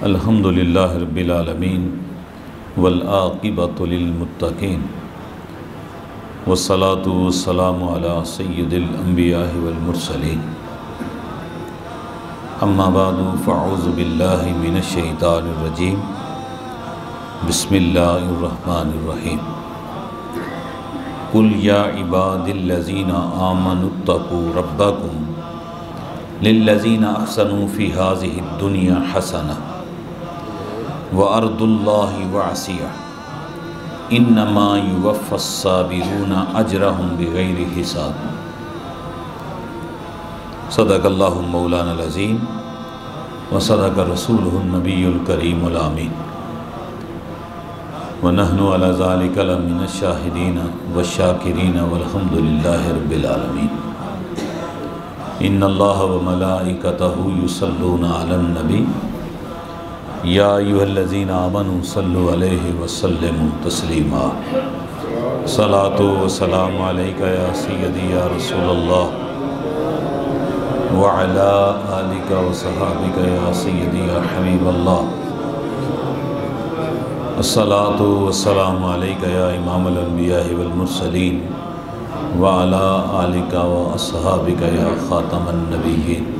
الحمد للہ رب العالمین والعاقبۃ للمتقین والصلاة والسلام علی سید الانبیاء والمرسلین اما بعد فاعوذ باللہ من الشیطان الرجیم بسم اللہ الرحمن الرحیم قل یا عباد الذین آمنوا اتقوا ربکم للذین احسنوا فی هذه الدنیا حسنہ وَأَرْضُ اللَّهِ وَاسِعَةٌ إِنَّمَا يُوَفَّى الصَّابِرُونَ أَجْرَهُمْ بِغَيْرِ حساب صدق اللہ مولانا العظیم وصدق رسولہ النبی الکریم الامین ونحن علی ذلک لمن الشاہدین والشاکرین والحمد للہ رب العالمین ان اللہ وملائکتہ یصلون علی النبی یا ایھا الذین آمنوا صلوا علیہ وسلموا تسلیما صلاۃ و سلام علیک یا سیدی یا رسول اللہ وعلی آلک و صحابک یا سیدی یا حبیب اللہ الصلاۃ و سلام علیک یا امام الانبیاء والمرسلین وعلی آلک و اصحابک یا خاتم النبیین۔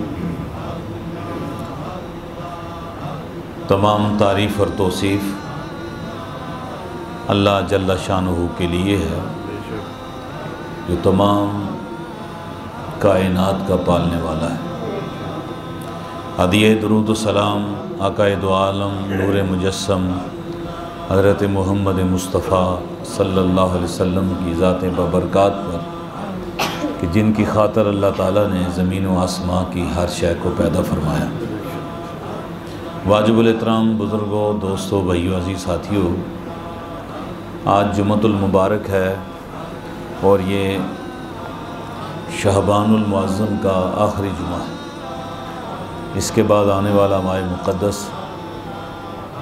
تمام تعریف اور توصیف اللہ جل شانہ کے لیے ہے جو تمام کائنات کا پالنے والا ہے۔ ہدیہ درود و سلام آقا دو عالم نور مجسم حضرت محمد مصطفیٰ صلی اللہ علیہ وسلم کی ذات بابرکات پر کہ جن کی خاطر اللہ تعالیٰ نے زمین و آسمان کی ہر شے کو پیدا فرمایا۔ واجب الاحترام بزرگوں، دوستوں، بھائیوں، عزیز ساتھیوں، آج جمعۃ المبارک ہے اور یہ شعبان المعظم کا آخری جمعہ ہے۔ اس کے بعد آنے والا ماہ مقدس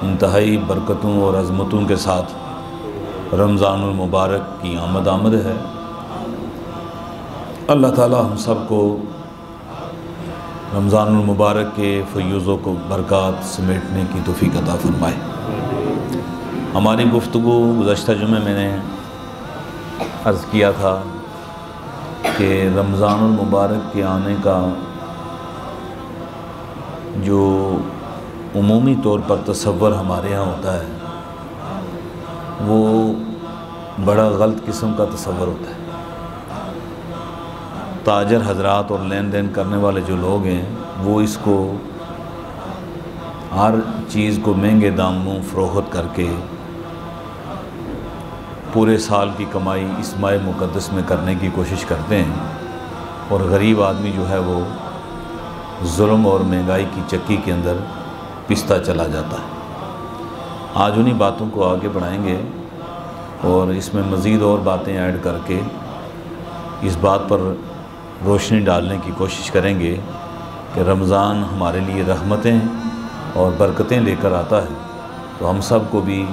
انتہائی برکتوں اور عظمتوں کے ساتھ رمضان المبارک کی آمد ہے۔ اللہ تعالی ہم سب کو رمضان المبارک کے فیوزوں کو برکات سمیٹنے کی توفیق عطا فرمائے۔ ہماری گفتگو گزشتہ جمعے میں نے عرض کیا تھا کہ رمضان المبارک کے آنے کا جو عمومی طور پر تصور ہمارے ہاں ہوتا ہے وہ بڑا غلط قسم کا تصور ہوتا ہے۔ تاجر حضرات اور لین دین کرنے والے جو لوگ ہیں وہ اس کو ہر چیز کو مہنگے داموں فروخت کر کے پورے سال کی کمائی اس ماہ مقدس میں کرنے کی کوشش کرتے ہیں، اور غریب آدمی جو ہے وہ ظلم اور مہنگائی کی چکی کے اندر پستا چلا جاتا ہے۔ آج انہی باتوں کو آگے بڑھائیں گے اور اس میں مزید اور باتیں ایڈ کر کے اس بات پر روشنی ڈالنے کی کوشش کریں گے کہ رمضان ہمارے لیے رحمتیں اور برکتیں لے کر آتا ہے، تو ہم سب کو بھی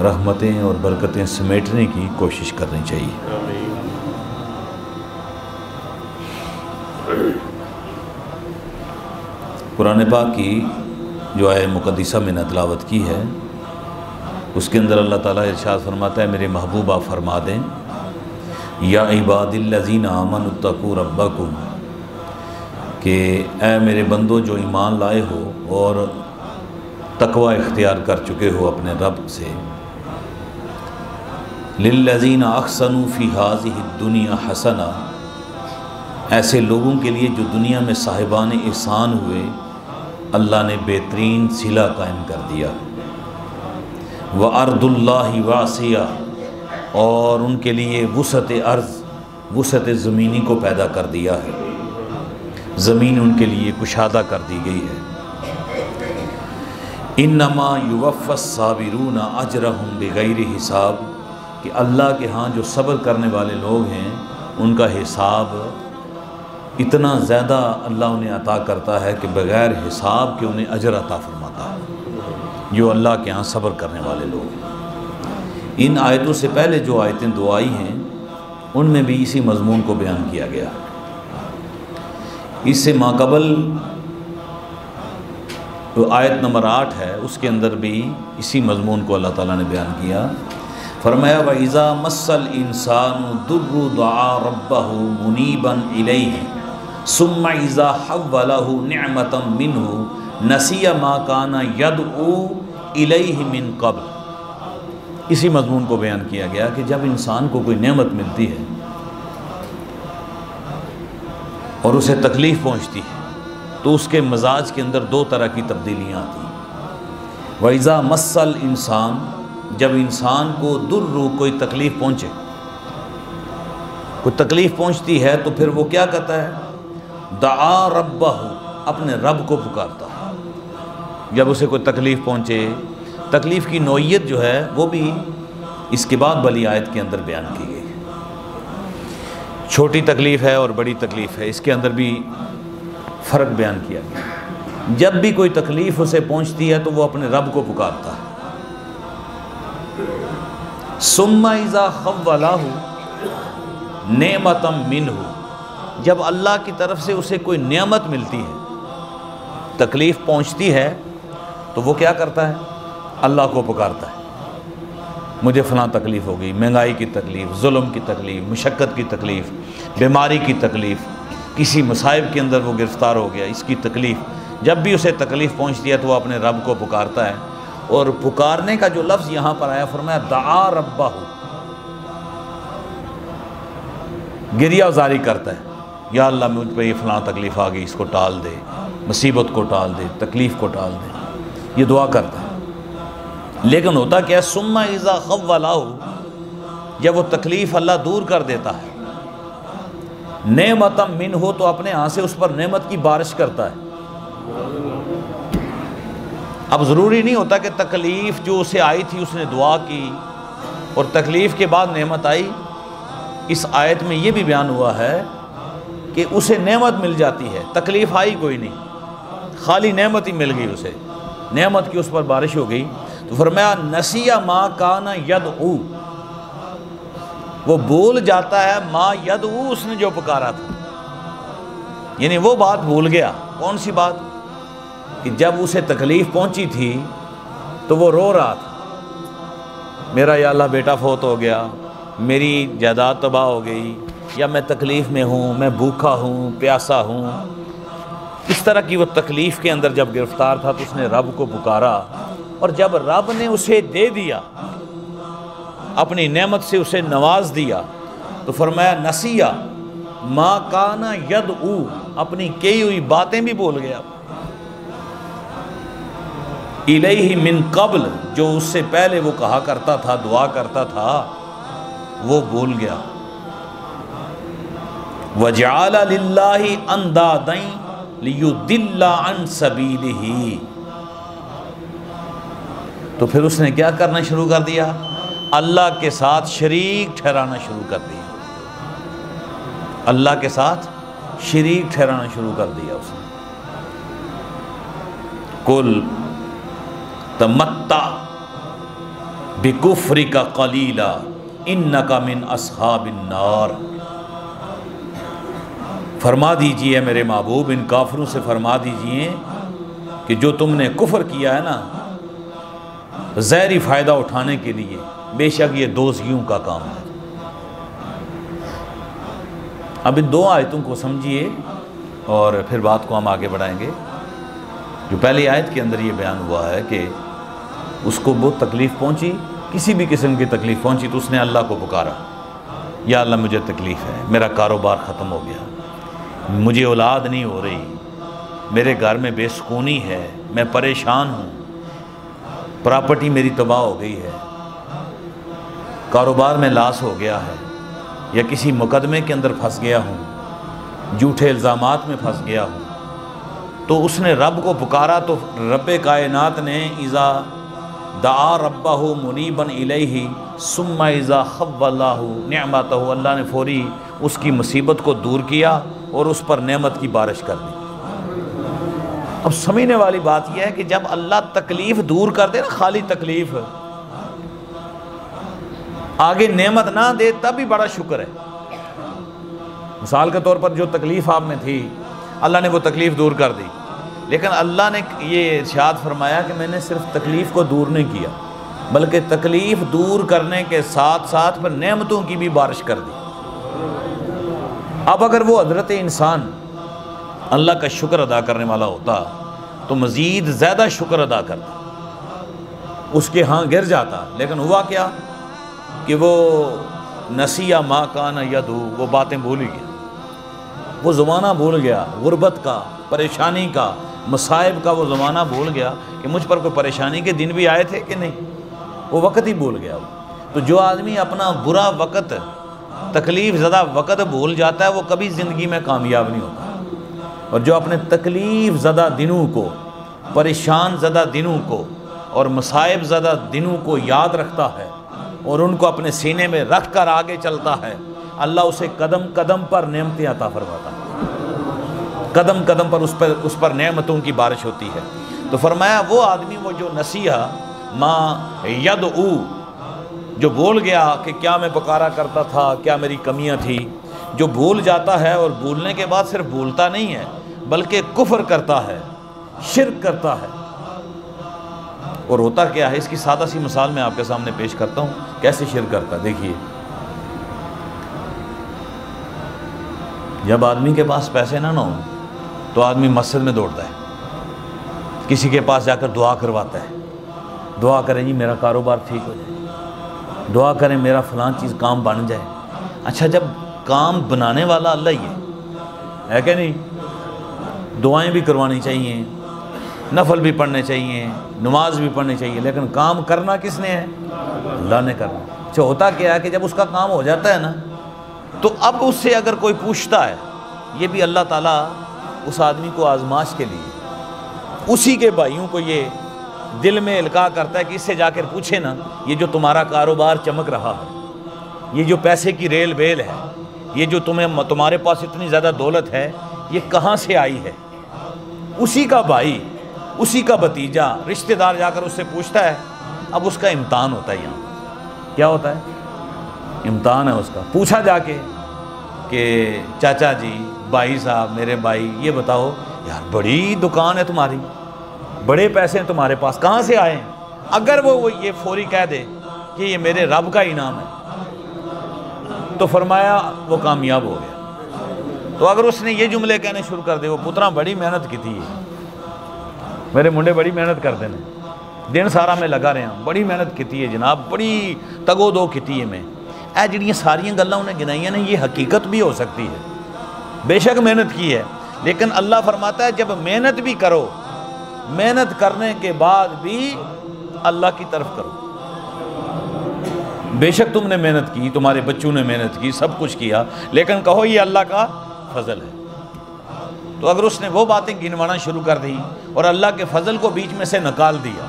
رحمتیں اور برکتیں سمیٹنے کی کوشش کرنی چاہیے۔ قرآن پاک کی جو آیہ مقدسہ میں نے تلاوت کی ہے اس کے اندر اللہ تعالیٰ ارشاد فرماتا ہے، میرے محبوبہ فرما دیں یا عباد الذین آمنوا اتقوا ربکم، کہ اے میرے بندو جو ایمان لائے ہو اور تقوی اختیار کر چکے ہو اپنے رب سے، للذین احسنوا فی ہذہ الدنیا حسنہ، ایسے لوگوں کے لیے جو دنیا میں صاحبان احسان ہوئے اللہ نے بہترین صلہ قائم کر دیا۔ وَأَرْضُ اللَّهِ وَاسِعَةٌ، اور ان کے لیے وسعت ارض، وسعت زمینی کو پیدا کر دیا ہے، زمین ان کے لیے کشادہ کر دی گئی ہے۔ انما یوفی الصابرون اجرہم بغیر حساب، کہ اللہ کے ہاں جو صبر کرنے والے لوگ ہیں ان کا حساب اتنا زیادہ اللہ انہیں عطا کرتا ہے کہ بغیر حساب کے انہیں اجر عطا فرماتا ہے، جو اللہ کے ہاں صبر کرنے والے لوگ ہیں۔ ان آیتوں سے پہلے جو آیتیں دو آئی ہیں ان میں بھی اسی مضمون کو بیان کیا گیا۔ اس سے ماقبل تو آیت نمبر 8 ہے، اس کے اندر بھی اسی مضمون کو اللہ تعالیٰ نے بیان کیا۔ فرمایا وَإِذَا مَسَّ الْإِنسَانُ الضُّرُّ دَعَا رَبَّهُ مُنِيبًا إِلَيْهِ ثُمَّ إِذَا حَوَّلَهُ نِعْمَةً مِّنْهُ نَسِيَ مَا كَانَ يَدْعُو إِلَيْهِ مِن قَبْلُ۔ اسی مضمون کو بیان کیا گیا کہ جب انسان کو کوئی نعمت ملتی ہے اور اسے تکلیف پہنچتی ہے تو اس کے مزاج کے اندر دو طرح کی تبدیلیاں آتی ہیں۔ وَإِذَا مَسَّ الْإِنسَانُ، جب انسان کو ضُرُّ کوئی تکلیف پہنچے، کوئی تکلیف پہنچتی ہے تو پھر وہ کیا کہتا ہے؟ دعا ربہ، اپنے رب کو پکارتا ہے۔ جب اسے کوئی تکلیف پہنچے، تکلیف کی نوعیت جو ہے وہ بھی اس کے بعد والی آیت کے اندر بیان کی گئی ہے۔ چھوٹی تکلیف ہے اور بڑی تکلیف ہے، اس کے اندر بھی فرق بیان کیا گیا۔ جب بھی کوئی تکلیف اسے پہنچتی ہے تو وہ اپنے رب کو پکارتا ہے۔ ثم اذا خولہ نعمۃ منہ، جب اللہ کی طرف سے اسے کوئی نعمت ملتی ہے، تکلیف پہنچتی ہے تو وہ کیا کرتا ہے؟ اللہ کو پکارتا ہے۔ مجھے فلاں تکلیف ہو گئی، مہنگائی کی تکلیف، ظلم کی تکلیف، مشقت کی تکلیف، بیماری کی تکلیف، کسی مصائب کے اندر وہ گرفتار ہو گیا، اس کی تکلیف۔ جب بھی اسے تکلیف پہنچتی ہے تو وہ اپنے رب کو پکارتا ہے۔ اور پکارنے کا جو لفظ یہاں پر آیا، فرمایا دعا ربہ، گریہ زاری کرتا ہے، یا اللہ مجھ پہ یہ فلاں تکلیف آ گئی، اس کو ٹال دے، مصیبت کو ٹال دے، تکلیف کو ٹال دے، یہ دعا کرتا ہے۔ لیکن ہوتا کیا ہے؟ ثم اذا خولہ، جب وہ تکلیف اللہ دور کر دیتا ہے، نعمۃ منہ، تو اپنے ہاں سے اس پر نعمت کی بارش کرتا ہے۔ اب ضروری نہیں ہوتا کہ تکلیف جو اسے آئی تھی اس نے دعا کی اور تکلیف کے بعد نعمت آئی۔ اس آیت میں یہ بھی بیان ہوا ہے کہ اسے نعمت مل جاتی ہے، تکلیف آئی کوئی نہیں، خالی نعمت ہی مل گئی، اسے نعمت کی اس پر بارش ہو گئی۔ تو فرمایا نسی ما کان یدعو، وہ بھول جاتا ہے ما یدعو، اس نے جو پکارا تھا، یعنی وہ بات بھول گیا۔ کون سی بات؟ کہ جب اسے تکلیف پہنچی تھی تو وہ رو رہا تھا، میرا یا اللہ بیٹا فوت ہو گیا، میری جائیداد تباہ ہو گئی، یا میں تکلیف میں ہوں، میں بھوکا ہوں، پیاسا ہوں۔ اس طرح کی وہ تکلیف کے اندر جب گرفتار تھا تو اس نے رب کو پکارا، اور جب رب نے اسے دے دیا، اپنی نعمت سے اسے نواز دیا، تو فرمایا نسیہ ما کان یدعو، اپنی کئی ہوئی باتیں بھی بھول گیا، الیہ من قبل، جو اس سے پہلے وہ کہا کرتا تھا، دعا کرتا تھا، وہ بھول گیا۔ وَجَعَلَ لِلَّهِ أَنْدَادًا لِيُضِلَّ عَنْ سَبِيلِهِ، تو پھر اس نے کیا کرنا شروع کر دیا؟ اللہ کے ساتھ شریک ٹھہرانا شروع کر دیا، اللہ کے ساتھ شریک ٹھہرانا شروع کر دیا اس نے۔ قُلْ تمتع بکفرک قلیلا انک من اصحاب النار، فرما دیجئے میرے محبوب ان کافروں سے فرما دیجئے کہ جو تم نے کفر کیا ہے نا ظاہری فائدہ اٹھانے کے لیے، بے شک یہ دوزیوں کا کام ہے۔ اب ان دو آیتوں کو سمجھیے اور پھر بات کو ہم آگے بڑھائیں گے۔ جو پہلی آیت کے اندر یہ بیان ہوا ہے کہ اس کو بہت تکلیف پہنچی، کسی بھی قسم کی تکلیف پہنچی تو اس نے اللہ کو پکارا، یا اللہ مجھے تکلیف ہے، میرا کاروبار ختم ہو گیا، مجھے اولاد نہیں ہو رہی، میرے گھر میں بے سکونی ہے، میں پریشان ہوں، پراپرٹی میری تباہ ہو گئی ہے، کاروبار میں لاس ہو گیا ہے، یا کسی مقدمے کے اندر پھنس گیا ہوں، جھوٹے الزامات میں پھنس گیا ہوں۔ تو اس نے رب کو پکارا تو رب کائنات نے اذا دعا ربہ منیباً الیہ ثم اذا خولہ نعمتہ، اللہ نے فوری اس کی مصیبت کو دور کیا اور اس پر نعمت کی بارش کر دی۔ اب سمجھنے والی بات یہ ہے کہ جب اللہ تکلیف دور کر دے نا، خالی تکلیف، آگے نعمت نہ دے تب بھی بڑا شکر ہے۔ مثال کے طور پر جو تکلیف آپ میں تھی اللہ نے وہ تکلیف دور کر دی، لیکن اللہ نے یہ ارشاد فرمایا کہ میں نے صرف تکلیف کو دور نہیں کیا، بلکہ تکلیف دور کرنے کے ساتھ ساتھ پھر نعمتوں کی بھی بارش کر دی۔ اب اگر وہ حضرت انسان اللہ کا شکر ادا کرنے والا ہوتا تو مزید زیادہ شکر ادا کرتا، اس کے ہاں گر جاتا، لیکن ہوا کیا کہ وہ نسیہ ما کان یدعو، وہ باتیں بھول ہی گیا، وہ زمانہ بھول گیا، غربت کا، پریشانی کا، مصائب کا وہ زمانہ بھول گیا کہ مجھ پر کوئی پریشانی کے دن بھی آئے تھے کہ نہیں، وہ وقت ہی بھول گیا۔ تو جو آدمی اپنا برا وقت، تکلیف زدہ وقت بھول جاتا ہے وہ کبھی زندگی میں کامیاب نہیں ہوتا، اور جو اپنے تکلیف زدہ دنوں کو، پریشان زدہ دنوں کو اور مصائب زدہ دنوں کو یاد رکھتا ہے اور ان کو اپنے سینے میں رکھ کر آگے چلتا ہے، اللہ اسے قدم قدم پر نعمتیں عطا فرماتا ہے، قدم قدم پر اس پر نعمتوں کی بارش ہوتی ہے۔ تو فرمایا وہ آدمی، وہ جو نسیہ ما یدعو، جو بھول گیا کہ کیا میں پکارا کرتا تھا، کیا میری کمیاں تھی، جو بھول جاتا ہے اور بھولنے کے بعد صرف بھولتا نہیں ہے بلکہ کفر کرتا ہے، شرک کرتا ہے۔ اور ہوتا کیا ہے، اس کی سادہ سی مثال میں آپ کے سامنے پیش کرتا ہوں کیسے شرک کرتا ہے۔ دیکھیے، جب آدمی کے پاس پیسے نہ ہوں تو آدمی مسجد میں دوڑتا ہے، کسی کے پاس جا کر دعا کرواتا ہے، دعا کریں جی میرا کاروبار ٹھیک ہو جائے، دعا کریں میرا فلاں چیز کام بن جائے۔ اچھا، جب کام بنانے والا اللہ ہی ہے کہ نہیں، دعائیں بھی کروانی چاہیے، نفل بھی پڑھنے چاہیے، نماز بھی پڑھنی چاہیے، لیکن کام کرنا کس نے ہے؟ اللہ نے کرنا۔ اچھا، ہوتا کیا ہے کہ جب اس کا کام ہو جاتا ہے نا تو اب اس سے اگر کوئی پوچھتا ہے، یہ بھی اللہ تعالیٰ اس آدمی کو آزمائش کے لیے اسی کے بھائیوں کو یہ دل میں القاء کرتا ہے کہ اس سے جا کر پوچھے نا، یہ جو تمہارا کاروبار چمک رہا ہے، یہ جو پیسے کی ریل بیل ہے، یہ جو تمہارے پاس اتنی زیادہ دولت ہے، یہ کہاں سے آئی ہے؟ اسی کا بھائی، اسی کا بھتیجا، رشتہ دار جا کر اس سے پوچھتا ہے۔ اب اس کا امتحان ہوتا ہے، یہاں کیا ہوتا ہے؟ امتحان ہے اس کا۔ پوچھا جا کے کہ چاچا جی، بھائی صاحب، میرے بھائی، یہ بتاؤ یار، بڑی دکان ہے تمہاری، بڑے پیسے ہیں تمہارے پاس، کہاں سے آئے ہیں؟ اگر وہ یہ فوری کہہ دے کہ یہ میرے رب کا انعام ہے تو فرمایا وہ کامیاب ہو گیا۔ تو اگر اس نے یہ جملے کہنے شروع کر دے، وہ پترا بڑی محنت کی تھی، میرے منڈے بڑی محنت کرتے ہیں، دن سارا میں لگا رہا ہوں، بڑی محنت کی ہے جناب، بڑی تگو دو کی ہے میں، اے جڑیاں ساریاں گلاں انہیں گنائیاں نے، یہ حقیقت بھی ہو سکتی ہے، بے شک محنت کی ہے، لیکن اللہ فرماتا ہے جب محنت بھی کرو، محنت کرنے کے بعد بھی اللہ کی طرف کرو۔ بے شک تم نے محنت کی، تمہارے بچوں نے محنت کی، سب کچھ کیا، لیکن کہو یہ اللہ کا فضل ہے۔ تو اگر اس نے وہ باتیں گنوانا شروع کر دی اور اللہ کے فضل کو بیچ میں سے نکال دیا،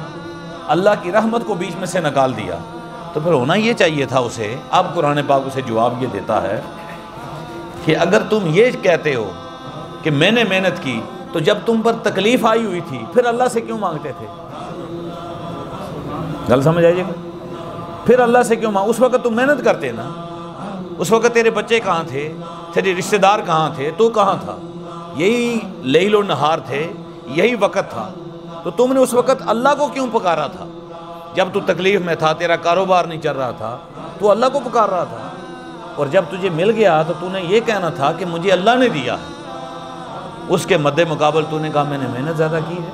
اللہ کی رحمت کو بیچ میں سے نکال دیا، تو پھر ہونا یہ چاہیے تھا اسے۔ اب قرآن پاک اسے جواب یہ دیتا ہے کہ اگر تم یہ کہتے ہو کہ میں نے محنت کی، تو جب تم پر تکلیف آئی ہوئی تھی پھر اللہ سے کیوں مانگتے تھے؟ گل سمجھ آئیے گا؟ پھر اللہ سے کیوں مانگ؟ اس وقت تم محنت کرتے نا، اس وقت تیرے بچے کہاں تھے، تیرے رشتہ دار کہاں تھے، تو کہاں تھا؟ یہی لیل و نہار تھے، یہی وقت تھا، تو تم نے اس وقت اللہ کو کیوں پکارا تھا؟ جب تو تکلیف میں تھا، تیرا کاروبار نہیں چل رہا تھا، تو اللہ کو پکار رہا تھا، اور جب تجھے مل گیا تو تو نے یہ کہنا تھا کہ مجھے اللہ نے دیا ہے۔ اس کے مد مقابل تو نے کہا میں نے محنت زیادہ کی ہے۔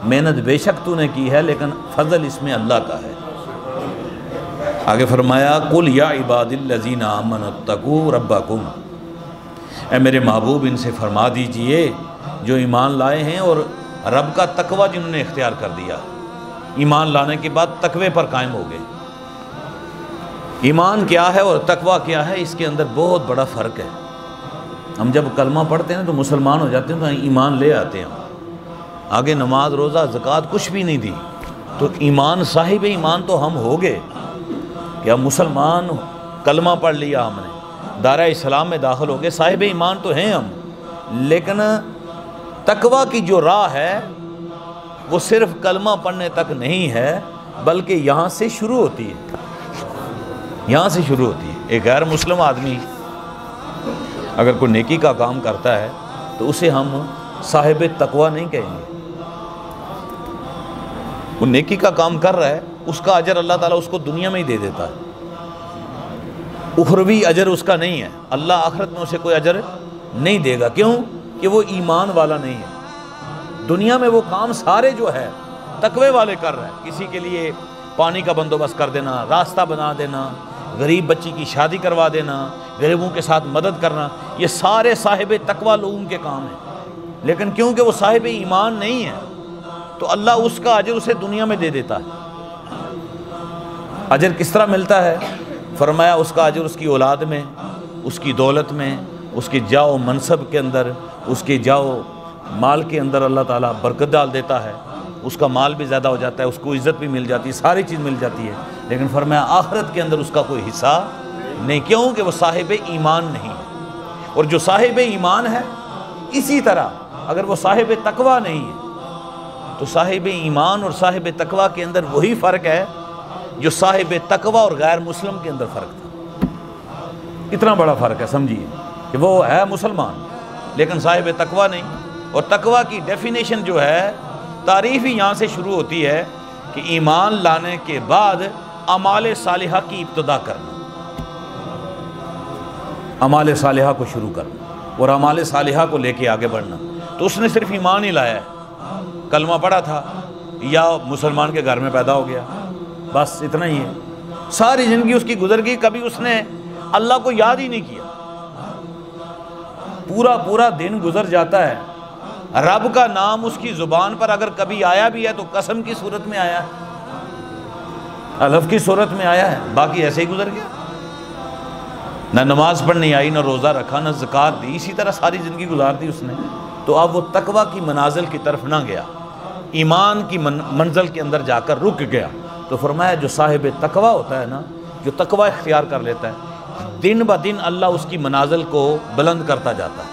محنت بے شک تو نے کی ہے، لیکن فضل اس میں اللہ کا ہے۔ آگے فرمایا قل یا عباد الذین آمنوا اتقوا ربکم، اے میرے محبوب ان سے فرما دیجئے جو ایمان لائے ہیں اور رب کا تقوی جنہوں نے اختیار کر دیا، ایمان لانے کے بعد تقوی پر قائم ہو گئے۔ ایمان کیا ہے اور تقوی کیا ہے، اس کے اندر بہت بڑا فرق ہے۔ ہم جب کلمہ پڑھتے ہیں تو مسلمان ہو جاتے ہیں، تو ایمان لے آتے ہیں، آگے نماز روزہ زکوٰۃ کچھ بھی نہیں دی، تو ایمان، صاحب ایمان تو ہم ہو گئے کہ ہم مسلمان، کلمہ پڑھ لیا ہم نے، دائرہ اسلام میں داخل ہو گئے، صاحب ایمان تو ہیں ہم۔ لیکن تقوی کی جو راہ ہے وہ صرف کلمہ پڑھنے تک نہیں ہے، بلکہ یہاں سے شروع ہوتی ہے، یہاں سے شروع ہوتی ہے۔ ایک غیر مسلم آدمی اگر کوئی نیکی کا کام کرتا ہے تو اسے ہم صاحب تقوی نہیں کہیں گے۔ وہ نیکی کا کام کر رہا ہے، اس کا اجر اللہ تعالیٰ اس کو دنیا میں ہی دے دیتا ہے، اخروی اجر اس کا نہیں ہے، اللہ آخرت میں اسے کوئی اجر نہیں دے گا۔ کیوں؟ کہ وہ ایمان والا نہیں ہے۔ دنیا میں وہ کام سارے جو ہے تقوی والے کر رہے ہیں، کسی کے لیے پانی کا بندوبست کر دینا، راستہ بنا دینا، غریب بچی کی شادی کروا دینا، غریبوں کے ساتھ مدد کرنا، یہ سارے صاحب تقوی لوگوں کے کام ہیں۔ لیکن کیونکہ وہ صاحب ایمان نہیں ہے تو اللہ اس کا اجر اسے دنیا میں دے دیتا ہے۔ اجر کس طرح ملتا ہے؟ فرمایا اس کا اجر اس کی اولاد میں، اس کی دولت میں، اس کے جاؤ منصب کے اندر، اس کے جاؤ مال کے اندر اللہ تعالیٰ برکت ڈال دیتا ہے، اس کا مال بھی زیادہ ہو جاتا ہے، اس کو عزت بھی مل جاتی ہے، ساری چیز مل جاتی ہے۔ لیکن فرمایا آخرت کے اندر اس کا کوئی حصہ نہیں، کیوں کہ وہ صاحب ایمان نہیں ہے۔ اور جو صاحب ایمان ہے، اسی طرح اگر وہ صاحب تقوی نہیں ہے تو صاحب ایمان اور صاحب تقوی کے اندر وہی فرق ہے جو صاحب تقوی اور غیر مسلم کے اندر فرق تھا۔ اتنا بڑا فرق ہے، سمجھیے کہ وہ ہے مسلمان لیکن صاحب تقوی نہیں۔ اور تقوی کی ڈیفینیشن جو ہے، تعریف ہی یہاں سے شروع ہوتی ہے کہ ایمان لانے کے بعد اعمال صالحہ کی ابتدا کرنا، اعمال صالحہ کو شروع کرنا اور اعمال صالحہ کو لے کے آگے بڑھنا۔ تو اس نے صرف ایمان ہی لایا ہے، کلمہ پڑھا تھا یا مسلمان کے گھر میں پیدا ہو گیا، بس اتنا ہی ہے۔ ساری زندگی اس کی گزر گئی، کبھی اس نے اللہ کو یاد ہی نہیں کیا، پورا دن گزر جاتا ہے، رب کا نام اس کی زبان پر اگر کبھی آیا بھی ہے تو قسم کی صورت میں آیا ہے، حلف کی صورت میں آیا ہے، باقی ایسے ہی گزر گیا۔ نہ نماز پڑھنی آئی، نہ روزہ رکھا، نہ زکوٰۃ دی، اسی طرح ساری زندگی گزار دی اس نے۔ تو اب وہ تقوی کی منازل کی طرف نہ گیا، ایمان کی منزل کے اندر جا کر رک گیا۔ تو فرمایا جو صاحب تقوی ہوتا ہے نا، جو تقوی اختیار کر لیتا ہے، دن بہ دن اللہ اس کی منازل کو بلند کرتا جاتا ہے،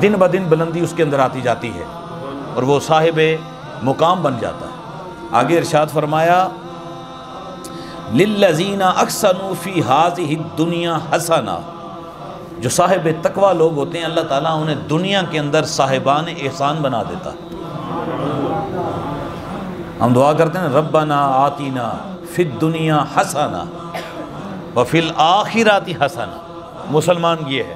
دن بہ دن بلندی اس کے اندر آتی جاتی ہے اور وہ صاحب مقام بن جاتا ہے۔ آگے ارشاد فرمایا لِلَّذِينَ أَحْسَنُوا فِي هَذِهِ الدُّنْيَا حَسَنَةٌ، جو صاحب تقوی لوگ ہوتے ہیں اللہ تعالیٰ انہیں دنیا کے اندر صاحبان احسان بنا دیتا ہے۔ ہم دعا کرتے ہیں ربنا آتینا فی الدنیا حسنہ وفی الآخرۃ حسنہ، مسلمان یہ ہے۔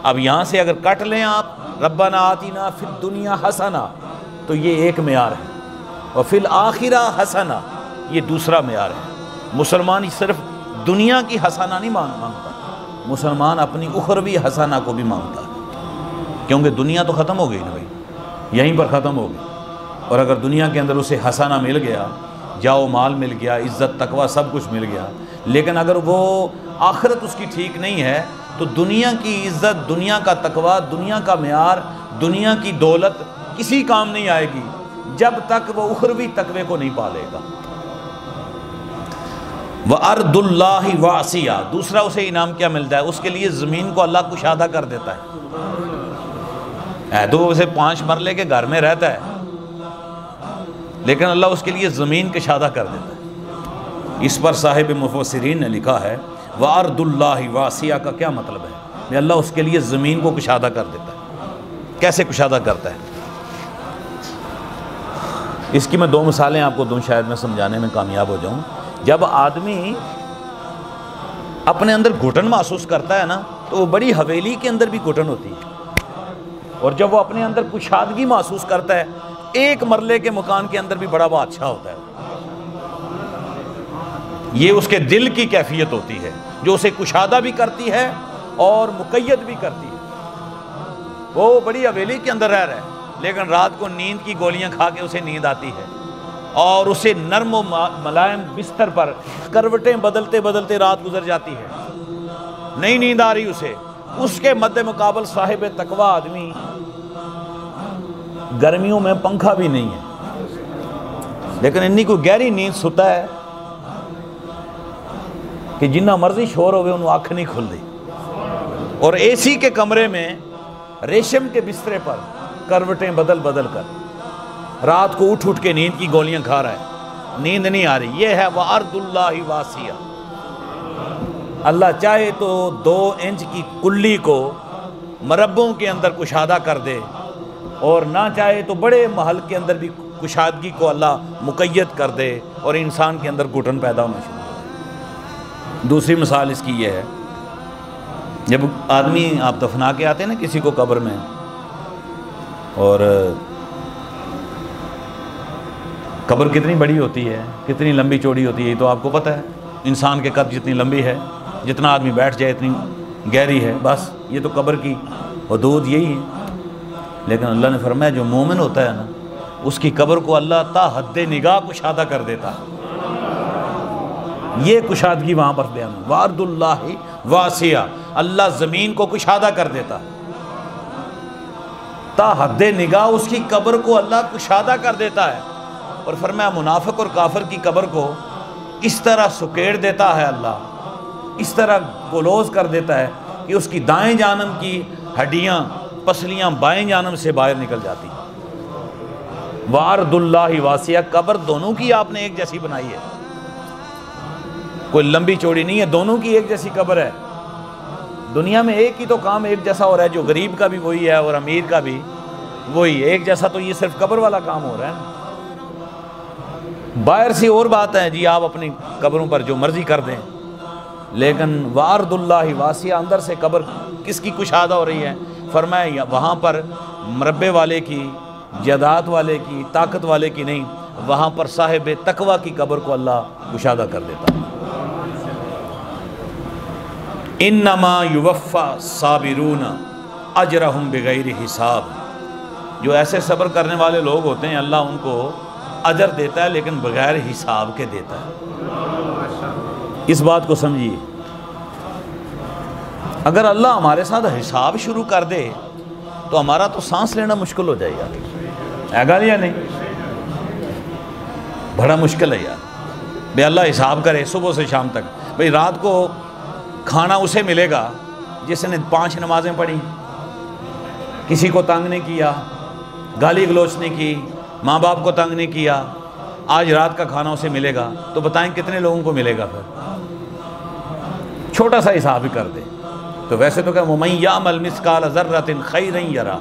اب یہاں سے اگر کٹ لیں آپ ربنا آتینا فی الدنیا حسنہ تو یہ ایک معیار ہے، وفی الآخرہ حسنہ یہ دوسرا معیار ہے۔ مسلمان صرف دنیا کی حسنہ نہیں مانگتا، مسلمان اپنی اخروی حسنہ کو بھی مانگتا ہے، کیونکہ دنیا تو ختم ہو گئی نا بھائی، یہیں پر ختم ہو گئی۔ اور اگر دنیا کے اندر اسے حسنہ مل گیا، جاؤ مال مل گیا، عزت تقوی سب کچھ مل گیا، لیکن اگر وہ آخرت اس کی ٹھیک نہیں ہے تو دنیا کی عزت، دنیا کا تقوی، دنیا کا معیار، دنیا کی دولت کسی کام نہیں آئے گی جب تک وہ اخروی تقوی کو نہیں پالے گا۔ وَأَرْضُ اللَّهِ وَاسِعَةٌ، دوسرا اسے انعام کیا ملتا ہے؟ اس کے لیے زمین کو اللہ کشادہ کر دیتا ہے۔ تو اسے 5 مرلے کے گھر میں رہتا ہے لیکن اللہ اس کے لیے زمین کشادہ کر دیتا ہے۔ اس پر صاحب مفسرین نے لکھا ہے وَأَرْضُ اللَّهِ وَاسِعَةٌ کا کیا مطلب ہے کہ اللہ اس کے لیے زمین کو کشادہ کر دیتا ہے۔ کیسے کشادہ کرتا ہے؟ اس کی میں 2 مثالیں آپ کو دوں، شاید میں سمجھانے میں کامیاب ہو جاؤں۔ جب آدمی اپنے اندر گھٹن محسوس کرتا ہے نا تو وہ بڑی حویلی کے اندر بھی گھٹن ہوتی ہے، اور جب وہ اپنے اندر کشادگی محسوس کرتا ہے ایک مرلے کے مکان کے اندر بھی بڑا بادشاہ ہوتا ہے۔ یہ اس کے دل کی کیفیت ہوتی ہے جو اسے کشادہ بھی کرتی ہے اور مقید بھی کرتی ہے۔ وہ بڑی حویلی کے اندر رہ رہا ہے لیکن رات کو نیند کی گولیاں کھا کے اسے نیند آتی ہے، اور اسے نرم و ملائم بستر پر کروٹیں بدلتے بدلتے رات گزر جاتی ہے، نہیں نیند آ رہی اسے۔ اس کے مد مقابل صاحب تقوی آدمی گرمیوں میں پنکھا بھی نہیں ہے لیکن انی کوئی گہری نیند ستا ہے کہ جنہ مرضی شور ہوئے انہوں آنکھ نہیں کھل دی، اور اے سی کے کمرے میں ریشم کے بسترے پر کروٹیں بدل بدل کر رات کو اٹھ اٹھ کے نیند کی گولیاں کھا رہا ہے، نیند نہیں آ رہی۔ یہ ہے وَأَرْضُ اللَّهِ وَاسِعَةٌ، اللہ چاہے تو 2 انچ کی کلی کو مربوں کے اندر کشادہ کر دے، اور نہ چاہے تو بڑے محل کے اندر بھی کشادگی کو اللہ مقید کر دے اور انسان کے اندر گھٹن پیدا ہونا شروع ہو جائے۔ دوسری مثال اس کی یہ ہے، جب آدمی آپ دفنا کے آتے ہیں نا کسی کو قبر میں، اور قبر کتنی بڑی ہوتی ہے، کتنی لمبی چوڑی ہوتی ہے، یہ تو آپ کو پتہ ہے، انسان کے قد جتنی لمبی ہے، جتنا آدمی بیٹھ جائے اتنی گہری ہے، بس یہ تو قبر کی حدود یہی ہے۔ لیکن اللہ نے فرمایا جو مومن ہوتا ہے نا، اس کی قبر کو اللہ تا حد نگاہ کشادہ کر دیتا ہے۔ یہ کشادگی وہاں پر بیان ہے، وارد اللہ واسعہ، اللہ زمین کو کشادہ کر دیتا ہے، تا حد نگاہ اس کی قبر کو اللہ کشادہ کر دیتا ہے۔ اور فرمایا منافق اور کافر کی قبر کو اس طرح سکیڑ دیتا ہے اللہ، اس طرح گلوز کر دیتا ہے کہ اس کی دائیں جانب کی ہڈیاں پسلیاں بائیں جانب سے باہر نکل جاتی۔ وارد اللہ واسعہ، قبر دونوں کی آپ نے ایک جیسی بنائی ہے، کوئی لمبی چوڑی نہیں ہے، دونوں کی ایک جیسی قبر ہے۔ دنیا میں ایک ہی تو کام ایک جیسا ہو رہا ہے، جو غریب کا بھی وہی ہے اور امیر کا بھی وہی ایک جیسا، تو یہ صرف قبر والا کام ہو رہا ہے نا۔ باہر سے اور بات ہے جی، آپ اپنی قبروں پر جو مرضی کر دیں، لیکن وارد اللہ واسعہ، اندر سے قبر کس کی کشادہ ہو رہی ہے؟ فرمایا وہاں پر مربے والے کی، جائیداد والے کی، طاقت والے کی نہیں، وہاں پر صاحب تقوی کی قبر کو اللہ کشادہ کر دیتا ہے۔ انما یوفی الصابرون اجرہم بغیر حساب، جو ایسے صبر کرنے والے لوگ ہوتے ہیں اللہ ان کو اجر دیتا ہے لیکن بغیر حساب کے دیتا ہے۔ اس بات کو سمجھیے، اگر اللہ ہمارے ساتھ حساب شروع کر دے تو ہمارا تو سانس لینا مشکل ہو جائے گا، ہے گا یا نہیں؟ بڑا مشکل ہے یار، بھئی اللہ حساب کرے صبح سے شام تک، بھئی رات کو کھانا اسے ملے گا جس نے 5 نمازیں پڑھی، کسی کو تنگ نہیں کیا، گالی گلوچ نہیں کی، ماں باپ کو تنگ نہیں کیا، آج رات کا کھانا اسے ملے گا، تو بتائیں کتنے لوگوں کو ملے گا؟ پھر چھوٹا سا حساب ہی کر دے تو ویسے تو کہ وَمَن يَعْمَلْ مِثْقَالَ ذَرَّةٍ خَيْرًا يَرَهُ،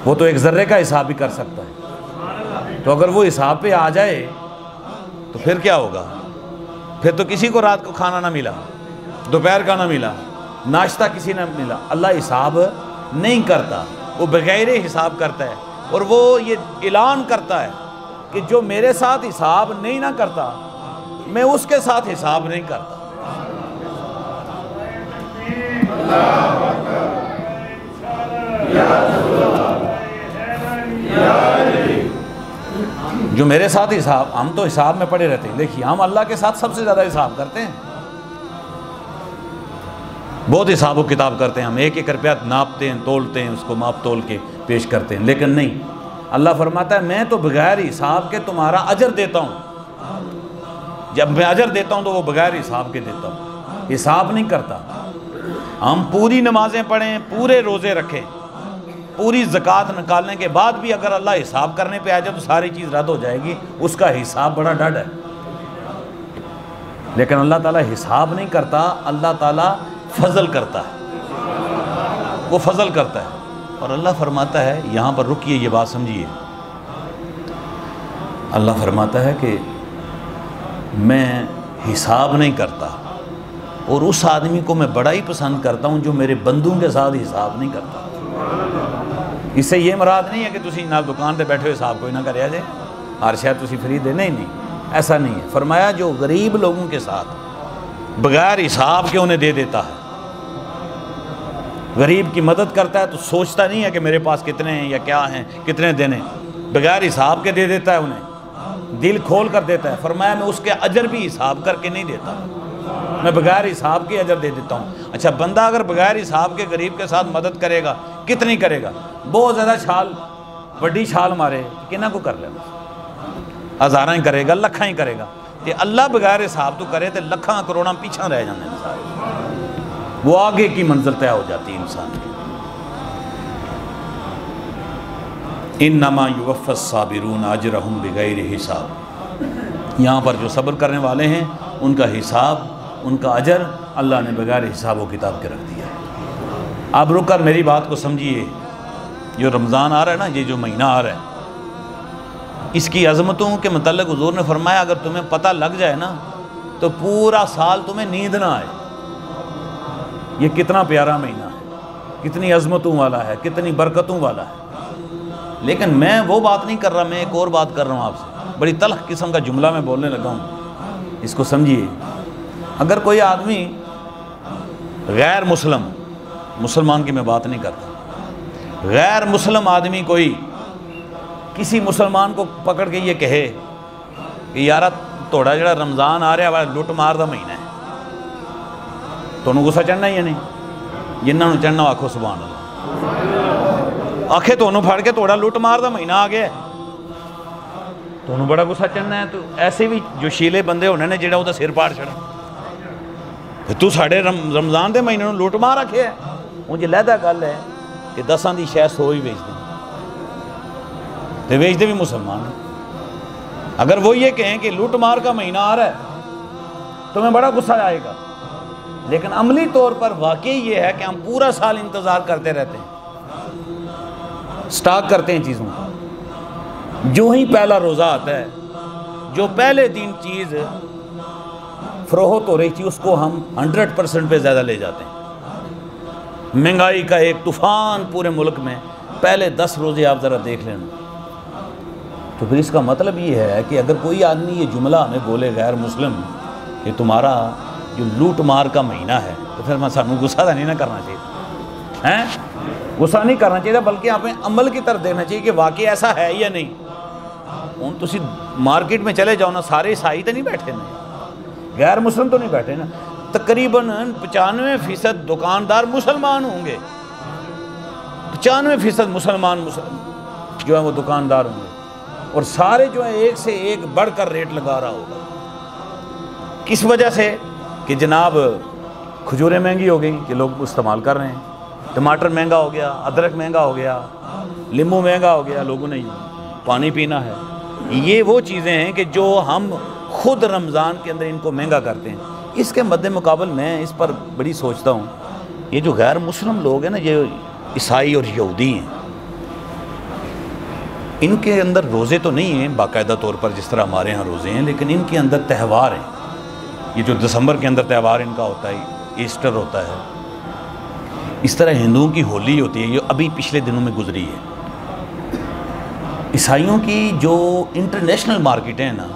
وہ تو ایک ذرے کا حساب بھی کر سکتا ہے، تو اگر وہ حساب پہ آ جائے تو پھر کیا ہوگا؟ پھر تو کسی کو رات کو کھانا نہ ملا، دوپہر کا نہ ملا، ناشتہ کسی نہ ملا، اللہ حساب نہیں کرتا، وہ بغیر حساب کرتا ہے، اور وہ یہ اعلان کرتا ہے کہ جو میرے ساتھ حساب نہیں نہ کرتا میں اس کے ساتھ حساب نہیں کرتا۔ جو میرے ساتھ حساب، ہم تو حساب میں پڑے رہتے ہیں، دیکھیے ہم اللہ کے ساتھ سب سے زیادہ حساب کرتے ہیں، بہت حساب و کتاب کرتے ہیں، ہم ایک ایک روپیہ ناپتے ہیں، تولتے ہیں، اس کو ماپ تول کے پیش کرتے ہیں، لیکن نہیں، اللہ فرماتا ہے میں تو بغیر حساب کے تمہارا اجر دیتا ہوں، جب میں اجر دیتا ہوں تو وہ بغیر حساب کے دیتا ہوں، حساب نہیں کرتا۔ ہم پوری نمازیں پڑھیں، پورے روزے رکھیں، پوری زکوٰۃ نکالنے کے بعد بھی اگر اللہ حساب کرنے پہ آ جائے تو ساری چیز رد ہو جائے گی، اس کا حساب بڑا ڈڈ ہے۔ لیکن اللہ تعالیٰ حساب نہیں کرتا، اللہ تعالیٰ فضل کرتا ہے، وہ فضل کرتا ہے۔ اور اللہ فرماتا ہے، یہاں پر رکیے، یہ بات سمجھیے، اللہ فرماتا ہے کہ میں حساب نہیں کرتا، اور اس آدمی کو میں بڑا ہی پسند کرتا ہوں جو میرے بندوں کے ساتھ حساب نہیں کرتا۔ اس سے یہ مراد نہیں ہے کہ تسی نہ دکان پہ بیٹھے ہوئے حساب کوئی نہ کرے جائے، ہر شاید تسی فری دے، نہیں، ایسا نہیں ہے۔ فرمایا جو غریب لوگوں کے ساتھ بغیر حساب کے انہیں دے دیتا ہے، غریب کی مدد کرتا ہے تو سوچتا نہیں ہے کہ میرے پاس کتنے ہیں یا کیا ہیں، کتنے دینے، بغیر حساب کے دے دیتا ہے، انہیں دل کھول کر دیتا ہے۔ فرمایا میں اس کے اجر بھی حساب کر کے نہیں دیتا، میں بغیر حساب کے اجر دے دیتا ہوں۔ اچھا بندہ اگر بغیر حساب کے غریب کے ساتھ مدد کرے گا، کتنی کرے گا؟ بہت زیادہ چھال، بڑی چھال مارے، کنہ کو کر لینا، ہزاراں ہی کرے گا، لکھاں ہی کرے گا، کہ اللہ بغیر حساب تو کرے تو لکھاں کروڑاں پیچھا رہ جانے ہیں سارے، وہ آگے کی منزل طے ہو جاتی ہے انسان کی۔ انما یوفی الصابرون اجرہم بغیر حساب، یہاں پر جو صبر کرنے والے ہیں ان کا حساب، ان کا اجر اللہ نے بغیر حساب و کتاب کے رکھ دیا ہے۔ آپ رک کر میری بات کو سمجھیے، جو رمضان آ رہا ہے نا، یہ جو مہینہ آ رہا ہے، اس کی عظمتوں کے متعلق حضور نے فرمایا اگر تمہیں پتہ لگ جائے نا تو پورا سال تمہیں نیند نہ آئے۔ یہ کتنا پیارا مہینہ ہے، کتنی عظمتوں والا ہے، کتنی برکتوں والا ہے۔ لیکن میں وہ بات نہیں کر رہا، میں ایک اور بات کر رہا ہوں آپ سے۔ بڑی تلخ قسم کا جملہ میں بولنے لگا ہوں، اس کو سمجھیے۔ اگر کوئی آدمی غیر مسلمان کی میں بات نہیں کرتا، غیر مسلم آدمی کوئی کسی مسلمان کو پکڑ کے یہ کہے کہ یارہ توڑا جڑا رمضان آ رہا ہے لٹ مار دا مہینہ ہے، تو انہوں غصہ چڑھنا ہی ہے نہیں؟ جنہوں نے چڑھنا آکھو سبحان اللہ، آکھے تو انہوں پھاڑ کے توڑا لٹ مار دا مہینہ آ گیا ہے تو انہوں بڑا غصہ چڑھنا ہے۔ تو ایسے بھی جو شیلے بندے ہونے نے جڑا وہ دا سر پاڑ چڑھا، تو ساڑھے رمضان دے مہینے لٹ مار رکھے ہے۔ مجھے لہدہ گل ہے کہ 10 دی شے 100 ہی بیچ دیں، تو بیچ دے بھی مسلمان ہیں۔ اگر وہ یہ کہیں کہ لوٹ مار کا مہینہ آ رہا ہے تو میں بڑا غصہ آئے گا، لیکن عملی طور پر واقعی یہ ہے کہ ہم پورا سال انتظار کرتے رہتے ہیں، سٹاک کرتے ہیں چیزوں کا۔ جو ہی پہلا روزہ آتا ہے، جو پہلے دن چیز فروخت ہو رہی تھی اس کو ہم 100% پہ زیادہ لے جاتے ہیں۔ مہنگائی کا ایک طوفان پورے ملک میں، پہلے 10 روزے آپ ذرا دیکھ لینا۔ تو پھر اس کا مطلب یہ ہے کہ اگر کوئی آدمی یہ جملہ ہمیں بولے غیر مسلم کہ تمہارا جو لوٹ مار کا مہینہ ہے، تو پھر میں سانوں غصہ نہیں نہ کرنا چاہیے، غصہ نہیں کرنا چاہیے، بلکہ آپ عمل کی طرف دیکھنا چاہیے کہ واقعی ایسا ہے یا نہیں۔ ہوں تسی مارکیٹ میں چلے جاؤ نا، سارے عیسائی تو نہیں بیٹھے نا، غیر مسلم تو نہیں بیٹھے نا، تقریباً 95% دکاندار مسلمان ہوں گے، 95% مسلمان جو ہے وہ دکاندار ہوں گے، اور سارے جو ہے ایک سے ایک بڑھ کر ریٹ لگا رہا ہوگا۔ کس وجہ سے؟ کہ جناب کھجوریں مہنگی ہو گئی کہ لوگ استعمال کر رہے ہیں، ٹماٹر مہنگا ہو گیا، ادرک مہنگا ہو گیا، لیمو مہنگا ہو گیا، لوگوں نے پانی پینا ہے۔ یہ وہ چیزیں ہیں کہ جو ہم خود رمضان کے اندر ان کو مہنگا کرتے ہیں۔ اس کے مد مقابل میں اس پر بڑی سوچتا ہوں، یہ جو غیر مسلم لوگ ہیں نا، یہ عیسائی اور یہودی ہیں، ان کے اندر روزے تو نہیں ہیں باقاعدہ طور پر جس طرح ہمارے ہاں روزے ہیں، لیکن ان کے اندر تہوار ہیں۔ یہ جو دسمبر کے اندر تہوار ان کا ہوتا ہے، ایسٹر ہوتا ہے، اس طرح ہندوؤں کی ہولی ہوتی ہے، یہ ابھی پچھلے دنوں میں گزری ہے۔ عیسائیوں کی جو انٹرنیشنل مارکیٹیں ہیں نا،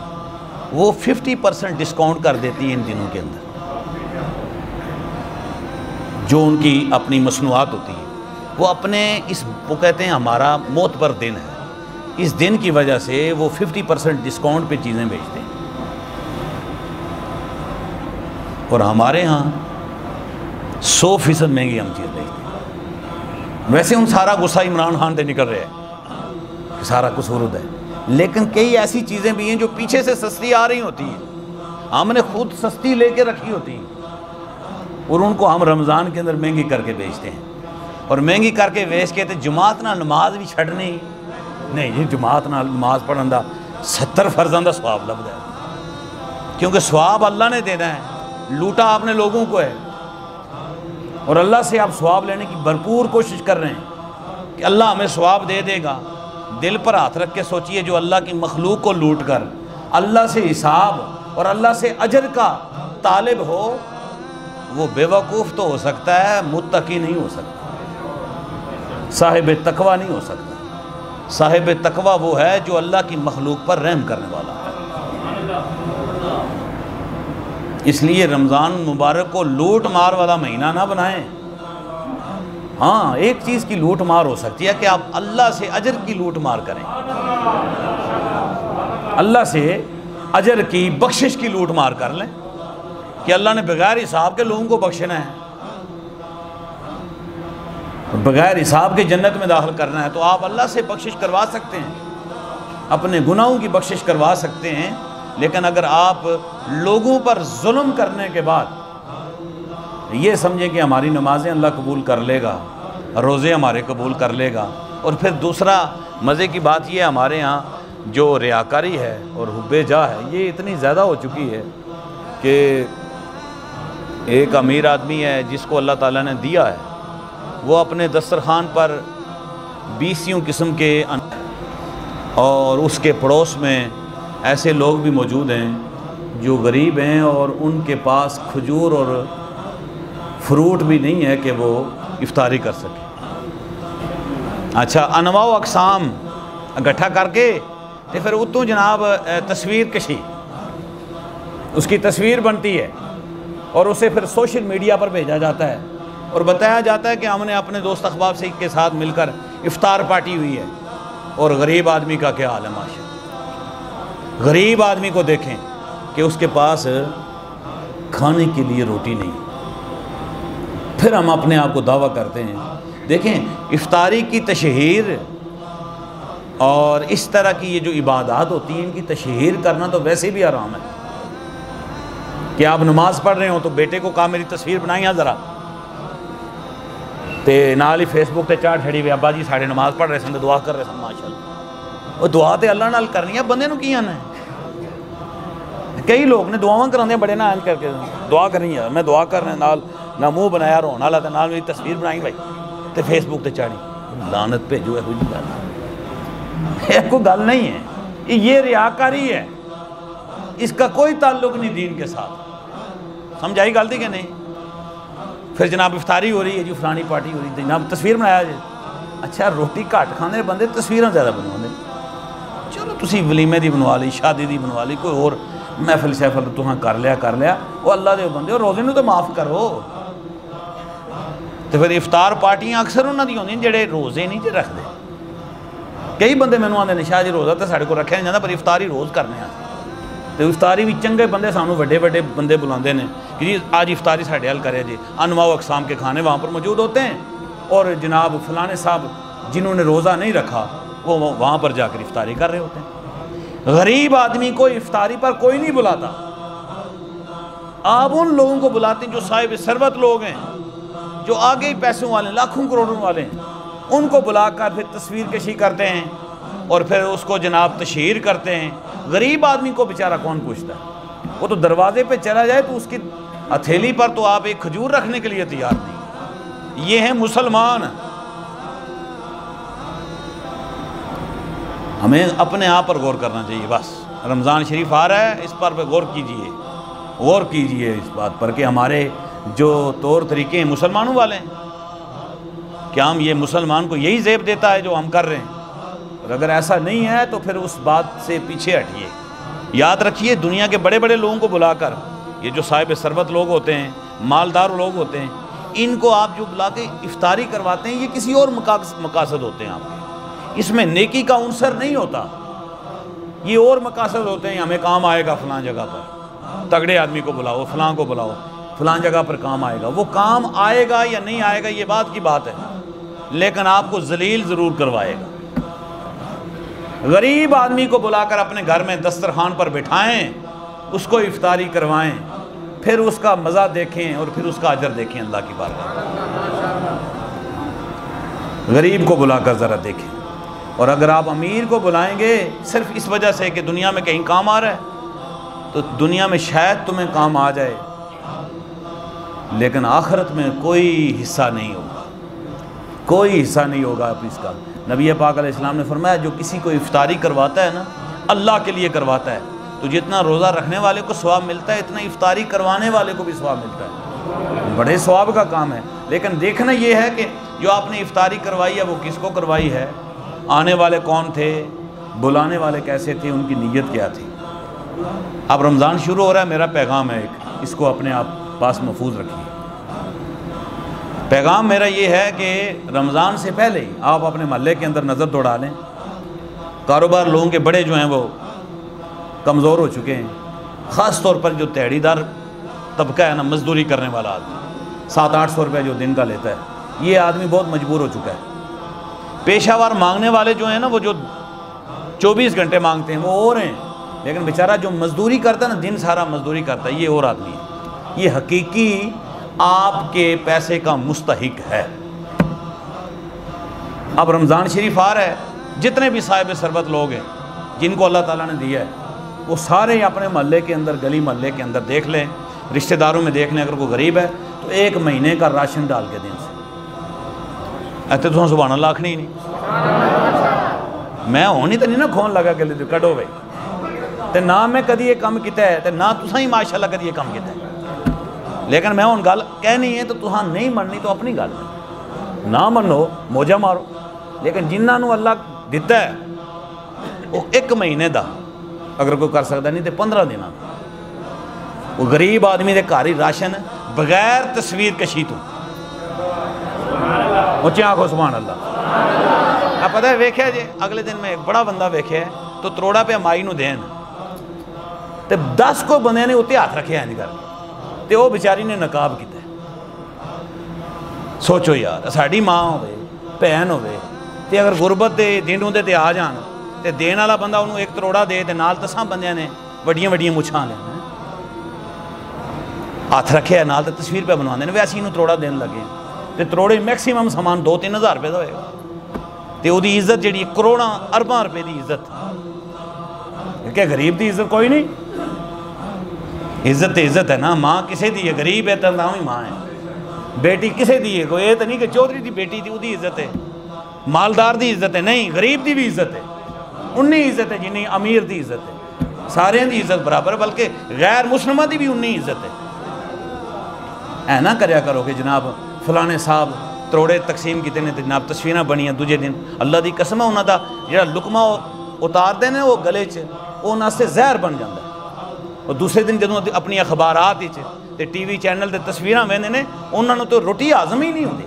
وہ 50% ڈسکاؤنٹ کر دیتی ہیں ان دنوں کے اندر، جو ان کی اپنی مصنوعات ہوتی ہے، وہ اپنے وہ کہتے ہیں ہمارا معتبر دن ہے، اس دن کی وجہ سے وہ 50% ڈسکاؤنٹ پہ چیزیں بیچتے ہیں، اور ہمارے ہاں 100% مہنگی ہم چیز بیچتے ہیں۔ ویسے ان سارا غصہ عمران خان سے نکل رہا ہے کہ سارا قصور ہے، لیکن کئی ایسی چیزیں بھی ہیں جو پیچھے سے سستی آ رہی ہوتی ہیں، ہم نے خود سستی لے کے رکھی ہوتی ہیں، اور ان کو ہم رمضان کے اندر مہنگی کر کے بیچتے ہیں، اور مہنگی کر کے بیچ کے تو جماعت نہ نماز بھی چھڑنی نہیں جی، جماعت نہ نماز پڑھن دا 70 فرضاں دا ثواب لبدا ہے، کیونکہ ثواب اللہ نے دینا ہے، لوٹا آپ نے لوگوں کو ہے، اور اللہ سے آپ ثواب لینے کی بھرپور کوشش کر رہے ہیں کہ اللہ ہمیں ثواب دے دے گا۔ دل پر ہاتھ رکھ کے سوچئے، جو اللہ کی مخلوق کو لوٹ کر اللہ سے حساب اور اللہ سے اجر کا طالب ہو، وہ بے وقوف تو ہو سکتا ہے، متقی نہیں ہو سکتا، صاحب تقوی نہیں ہو سکتا۔ صاحب تقوی وہ ہے جو اللہ کی مخلوق پر رحم کرنے والا ہے۔ اس لیے رمضان مبارک کو لوٹ مار والا مہینہ نہ بنائیں۔ ہاں، ایک چیز کی لوٹ مار ہو سکتی ہے کہ آپ اللہ سے اجر کی لوٹ مار کریں، اللہ سے اجر کی بخشش کی لوٹ مار کر لیں کہ اللہ نے بغیر حساب کے لوگوں کو بخشنا ہے، بغیر حساب کے جنت میں داخل کرنا ہے، تو آپ اللہ سے بخشش کروا سکتے ہیں، اپنے گناہوں کی بخشش کروا سکتے ہیں، لیکن اگر آپ لوگوں پر ظلم کرنے کے بعد یہ سمجھیں کہ ہماری نمازیں اللہ قبول کر لے گا، روزے ہمارے قبول کر لے گا، اور پھر دوسرا مزے کی بات یہ ہمارے ہاں جو ریاکاری ہے اور حب جاہ ہے، یہ اتنی زیادہ ہو چکی ہے کہ ایک امیر آدمی ہے جس کو اللہ تعالیٰ نے دیا ہے، وہ اپنے دسترخوان پر 20 قسم کے اور اس کے پڑوس میں ایسے لوگ بھی موجود ہیں جو غریب ہیں اور ان کے پاس کھجور اور فروٹ بھی نہیں ہے کہ وہ افطاری کر سکے. اچھا انواع و اقسام اکٹھا کر کے تو پھر اتوں جناب تصویر کشی، اس کی تصویر بنتی ہے اور اسے پھر سوشل میڈیا پر بھیجا جاتا ہے اور بتایا جاتا ہے کہ ہم نے اپنے دوست احباب سے کے ساتھ مل کر افطار پارٹی ہوئی ہے. اور غریب آدمی کا کیا حال ہے ماشاءاللہ. غریب آدمی کو دیکھیں کہ اس کے پاس کھانے کے لیے روٹی نہیں. پھر ہم اپنے آپ کو دعویٰ کرتے ہیں. دیکھیں افطاری کی تشہیر اور اس طرح کی یہ جو عبادات ہوتی ہیں ان کی تشہیر کرنا تو ویسے بھی حرام ہے. کہ آپ نماز پڑھ رہے ہوں تو بیٹے کو کہا میری تصویر بنائیں ذرا تے نال ہی فیس بک تے چاڑ چھڑی ہوئی ابا جی ساڑھے نماز پڑھ رہے سن دعا کر رہے سن ماشاءاللہ. وہ دعا تے اللہ نال کرنی ہے بندے نو کی آنا ہے. کئی لوگ نے دعاواں کراندے بڑے نہ کر کے دعا کرنی ہے میں دعا کر رہے نال نہ منہ بنایا رونا والا تے نال میری تصویر بنائی بھائی تے فیس بک تے چاڑی. لعنت بھیجو ہے کوئی گل ہے کوئی گل نہیں ہے. یہ ریاکاری ہے، اس کا کوئی تعلق نہیں دین کے ساتھ. سمجھائی گل تھی کہ نہیں؟ پھر جناب افطاری ہو رہی ہے جی فلانی پارٹی ہو رہی ہے جناب تصویر بنایا جی. اچھا روٹی گھٹ کھانے بندے تصویراں زیادہ بنوا دے. چلو تسی ولیمے دی بنوا لی شادی دی بنوا لی کوئی اور محفل شیفل تو کر لیا وہ اللہ دے بندے اور روزے نو تو معاف کرو. تو پھر افطار پارٹیاں اکثر انہوں دی ہوندی جڑے روزے نہیں جے رکھ دے. کئی بندے مینوں آندے نے شاہ جی روزہ تو ساڈے کو رکھیا نہیں جاتا پر افطاری روز کرنے ہیں. تو افطاری بھی چنگے بندے سانوں بڑے بندے بلاندے نے کہ جی آج افطاری ساڈے حل کرے جی. انواع و اقسام کے کھانے وہاں پر موجود ہوتے ہیں اور جناب فلانے صاحب جنہوں نے روزہ نہیں رکھا وہ وہاں پر جا کر افطاری کر رہے ہوتے ہیں. غریب آدمی کو افطاری پر کوئی نہیں بلاتا. آپ ان لوگوں کو بلاتے ہیں جو صاحب ثروت لوگ ہیں، جو آگے ہی پیسوں والے لاکھوں کروڑوں والے ہیں. ان کو بلا کر پھر تصویر کشی کرتے ہیں اور پھر اس کو جناب تشہیر کرتے ہیں. غریب آدمی کو بیچارہ کون پوچھتا ہے؟ وہ تو دروازے پہ چلا جائے تو اس کی ہتھیلی پر تو آپ ایک کھجور رکھنے کے لیے تیار نہیں. یہ ہیں مسلمان. ہمیں اپنے آپ پر غور کرنا چاہیے. بس رمضان شریف آ رہا ہے، اس پر غور کیجئے اس بات پر کہ ہمارے جو طور طریقے ہیں مسلمانوں والے ہیں. کیا ہم یہ مسلمان کو یہی زیب دیتا ہے جو ہم کر رہے ہیں؟ اور اگر ایسا نہیں ہے تو پھر اس بات سے پیچھے ہٹیے. یاد رکھیے دنیا کے بڑے بڑے لوگوں کو بلا کر، یہ جو صاحب ثروت لوگ ہوتے ہیں، مالدار لوگ ہوتے ہیں، ان کو آپ جو بلا کے افطاری کرواتے ہیں یہ کسی اور مقاصد ہوتے ہیں. آپ کے اس میں نیکی کا عنصر نہیں ہوتا. یہ اور مقاصد ہوتے ہیں، ہمیں کام آئے گا فلان جگہ پر، تگڑے آدمی کو بلاؤ، فلان کو بلاؤ، فلان جگہ پر کام آئے گا. وہ کام آئے گا یا نہیں آئے گا یہ بات کی بات ہے، لیکن آپ کو ذلیل ضرور کروائے گا. غریب آدمی کو بلا کر اپنے گھر میں دسترخوان پر بٹھائیں، اس کو افطاری کروائیں، پھر اس کا مزہ دیکھیں اور پھر اس کا اجر دیکھیں اللہ کی بارگاہ. غریب کو بلا کر ذرا دیکھیں. اور اگر آپ امیر کو بلائیں گے صرف اس وجہ سے کہ دنیا میں کہیں کام آ رہا ہے تو دنیا میں شاید تمہیں کام آ جائے لیکن آخرت میں کوئی حصہ نہیں ہوگا. کوئی حصہ نہیں ہوگا اس کا. نبی پاک علیہ السلام نے فرمایا جو کسی کو افطاری کرواتا ہے نا اللہ کے لیے کرواتا ہے تو جتنا روزہ رکھنے والے کو ثواب ملتا ہے اتنا افطاری کروانے والے کو بھی ثواب ملتا ہے. بڑے ثواب کا کام ہے. لیکن دیکھنا یہ ہے کہ جو آپ نے افطاری کروائی ہے وہ کس کو کروائی ہے، آنے والے کون تھے، بلانے والے کیسے تھے، ان کی نیت کیا تھی. اب رمضان شروع ہو رہا ہے، میرا پیغام ہے ایک، اس کو اپنے آپ پاس محفوظ رکھیے. پیغام میرا یہ ہے کہ رمضان سے پہلے ہی آپ اپنے محلے کے اندر نظر دوڑا لیں. کاروبار لوگوں کے بڑے جو ہیں وہ کمزور ہو چکے ہیں، خاص طور پر جو تیڑی دار طبقہ ہے نا، مزدوری کرنے والا آدمی 700-800 روپے جو دن کا لیتا ہے، یہ آدمی بہت مجبور ہو چکا ہے. پیشہ ور مانگنے والے جو ہیں نا وہ جو 24 گھنٹے مانگتے ہیں وہ اور ہیں، لیکن بیچارہ جو مزدوری کرتا ہے نا، دن سارا مزدوری کرتا ہے، یہ اور آدمی ہے. یہ حقیقی آپ کے پیسے کا مستحق ہے. اب رمضان شریف آ رہا ہے، جتنے بھی صاحب ثروت لوگ ہیں جن کو اللہ تعالیٰ نے دیا ہے وہ سارے اپنے محلے کے اندر، گلی محلے کے اندر دیکھ لیں، رشتہ داروں میں دیکھ لیں، اگر کوئی غریب ہے تو 1 مہینے کا راشن ڈال کے دیں. ایتھے تو سبحان اللہ آکھنی نہیں، میں ہونی تو نہیں نا کھون لگا کہ کڈو بھائی، تے نہ میں کدی یہ کام کیتا ہے تے نہ تساں ہی ماشاءاللہ کدی یہ کام کیتا ہے، لیکن میں ہن گل کہنی ہے تو تساں نہیں مننی تو اپنی گل نہ منو، موجہ مارو، لیکن جنہاں نو اللہ دیتا ہے وہ 1 مہینے دا اگر کوئی کر سکتا نہیں تے 15 دن وہ غریب آدمی دے گھر ہی راشن بغیر تصویر کشی تو اچھی آنکھو سبحان اللہ۔ اب پتہ ہے ویکھے جے اگلے دن میں ایک بڑا بندہ ویکھے تو تروڑا پہ مائی نو دین تے 10 کو بندے نے اتنے ہاتھ رکھے ہیں گھر تے وہ بیچاری نے نقاب کیتا ہے۔ سوچو یار ساڑی ماں ہوئے بہن ہوئے تے اگر غربت دے ڈینڈوں دے آ جان تے دین والا بندہ انہوں 1 کروڑا دے تے نال تساں بندیاں نے وڈیاں وڈیاں مچھاں لے ہاتھ رکھے ہے نال تے تصویر پہ بنوانے نے ویسے انہوں تروڑا دین لگے تے تروڑے میکسیمم سامان 2-3 ہزار روپے دا ہوئے گا تے وہ دی عزت جڑی کروڑاں ارباں روپے دی عزت کہ غریب دی عزت کوئی نہیں، عزت ہے نا، ماں کسے دی ہے غریب ہے تو نہ ہی ماں ہے، بیٹی کسے دی ہے کوئی یہ تو نہیں کہ چودھری دی بیٹی دی وہ دی عزت ہے، مالدار دی عزت ہے، نہیں غریب دی بھی عزت ہے، انہی عزت ہے جنہی امیر دی عزت ہے، سارے دی عزت برابر بلکہ غیر مسلمہ دی بھی انہی عزت ہے۔ اے نہ کریا کرو کہ جناب فلانے صاحب تروڑے تقسیم کیتے نے جناب تصویریں بنیاں دوجے دن اللہ دی قسم انہاں دا جڑا لقمہ اتار دے نے وہ گلے چ وہ انہاں سے زہر بن جاندہ ہے، اور دوسرے دن جدوں اپنی اخبارات تے ٹی وی چینل تے تصویراں ویندے نے انہاں نوں تو روٹی ہضم ہی نہیں ہوندی،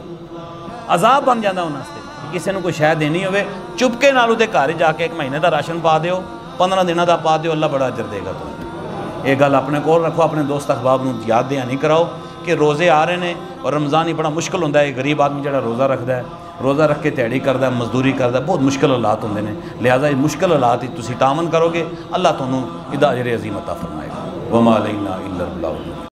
عذاب بن جاندہ انہاں سے۔ کسی نے کوئی شاید دینی ہوئے چپکے نالوں دے گھر جا کے 1 مہینے دا راشن پا دیو 15 دنوں دا پا دیو اللہ بڑا اجر دے گا تمہیں۔ یہ گل اپنے کول رکھو، اپنے دوست احباب نوں یاد دیا نہیں کراؤ کہ روزے آ رہے ہیں اور رمضان ہی بڑا مشکل ہوتا ہے، غریب آدمی جڑا روزہ رکھتا ہے روزہ رکھ کے تیاری کرتا ہے مزدوری کرتا ہے بہت مشکل حالات ہوندے نے، لہٰذا یہ مشکل حالات ہی تسی تعاون کرو گے اللہ تمہیں اجر عظیم عطا فرمائے گا۔ وما علینا الا البلاغ۔